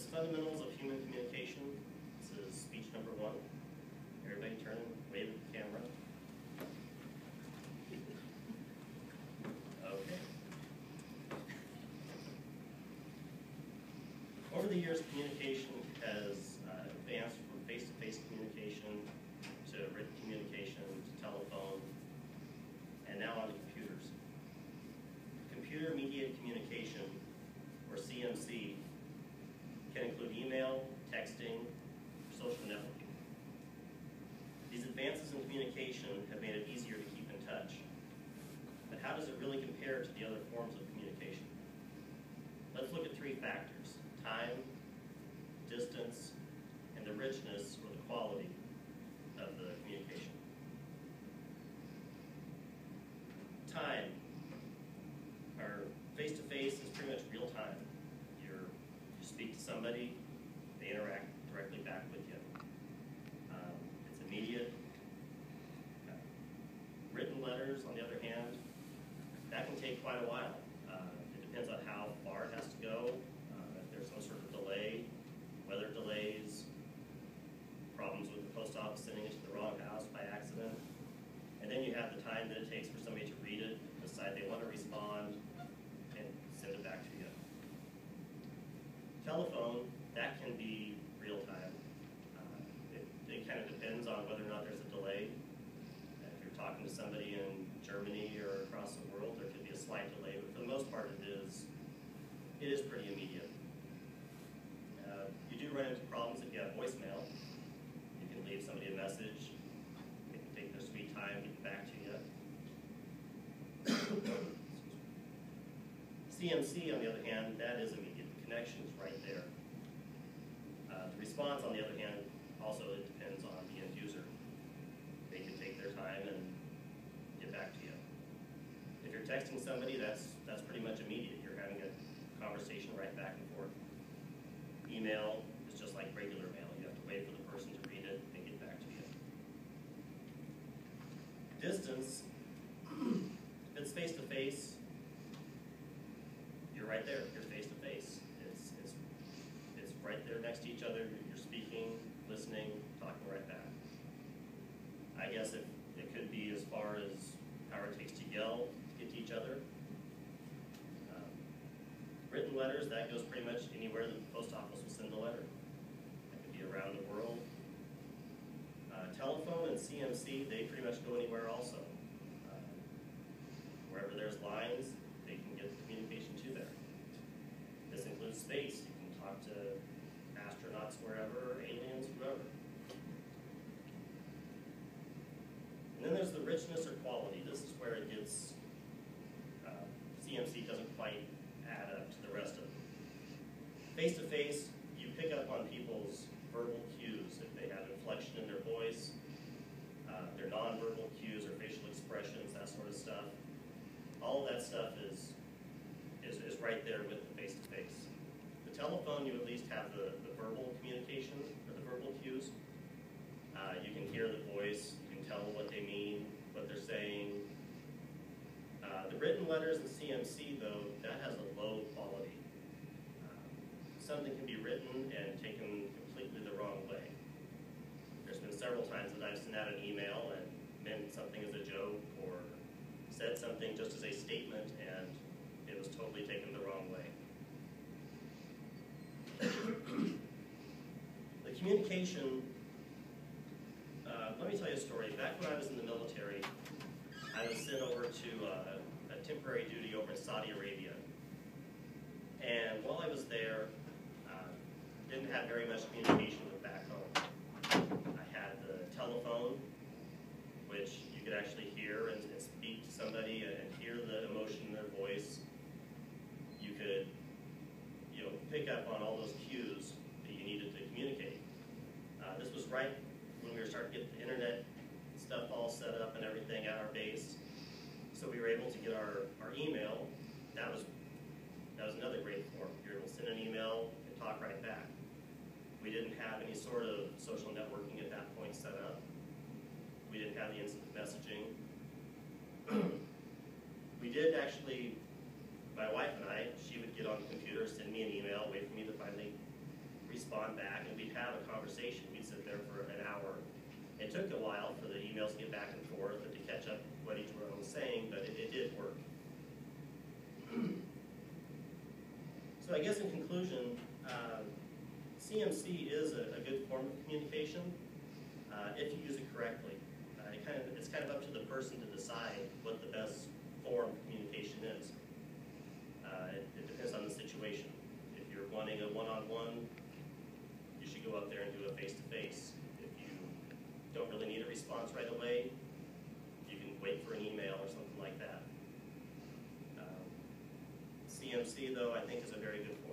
is Fundamentals of Human Communication. This is speech number 1. Everybody turn and wave at the camera. Okay. Over the years, communication has advanced from face-to-face communication to written communication to telephone, and now on to computers. Computer-mediated communication, or CMC, can include email, texting, social networking. These advances in communication have made it easier to keep in touch. But how does it really compare to the other forms of communication? Let's look at 3 factors: time, distance, and the richness or the quality of the communication. Time. Our face-to-face is pretty much real time. You speak to somebody, they interact directly back with you. It's immediate. Written letters, on the other hand, that can take quite a while. It depends on how far it has to go. If there's some sort of delay, weather delays, problems with the post office sending it to the wrong house by accident. And then you have the time that it takes for somebody to read it, decide they want to respond, and send it back to you. Telephone, that can be real time. It kind of depends on whether or not there's a delay. If you're talking to somebody in Germany or across the world, there could be a slight delay, but for the most part it is pretty immediate. You do run into problems if you have voicemail. You can leave somebody a message. They can take their sweet time, get back to you. CMC, on the other hand, that is immediate. The connection is right there. The response, on the other hand, also it depends on the end user. They can take their time and get back to you. If you're texting somebody, that's pretty much immediate. You're having a conversation right back and forth. Email is just like regular mail. You have to wait for the person to read it and get back to you. Distance, if it's face-to-face, you're right there. You're face-to-face. It's right there next to each other. You're speaking, listening, talking right back. I guess it could be as far as however it takes to yell to get to each other. Written letters, that goes pretty much anywhere that the post office will send a letter. That could be around the world. Telephone and CMC, they pretty much go anywhere also. Wherever there's lines, they can get the communication to there. This includes space. You can talk to astronauts wherever, aliens, whoever. And then there's the richness or quality. This is where it gets, CMC doesn't quite add up to the rest of them. Face-to-face, you pick up on people's verbal cues. If they have inflection in their voice, their nonverbal cues or facial expressions, that sort of stuff. All of that stuff is right there with the face-to-face. The telephone, you at least have the verbal communication or the verbal cues. You can hear the voice, you can tell what they mean, what they're saying. The written letters and CMC, though, that has a low quality. Something can be written and taken completely the wrong way. There's been several times that I've sent out an email and meant something as a joke or said something just as a statement, and it was totally taken the wrong way. The communication, let me tell you a story. Back when I was in the military, I was sent over to a temporary duty over in Saudi Arabia. And while I was there, didn't have very much communication with back home. I had the telephone, which you could actually hear and speak to somebody and hear the emotion in their voice. You could, pick up on all those cues that you needed to communicate. This was right when we were starting to get the internet stuff all set up and everything at our base. So we were able to get our email. That was another great form. You were able to send an email and talk right back. We didn't have any sort of social networking at that point set up. We didn't have the instant messaging. We did actually, my wife and I, she would get on the computer, send me an email, wait for me to finally respond back, and we'd have a conversation. We'd sit there for an hour. It took a while for the emails to get back and forth and to catch up what each one was saying, but it did work. So I guess in conclusion, CMC is a good form of communication if you use it correctly. It's kind of up to the person to decide what the best form of communication is. It depends on the situation. If you're wanting a one-on-one, you should go up there and do a face-to-face. If you don't really need a response right away, you can wait for an email or something like that. CMC, though, I think is a very good form.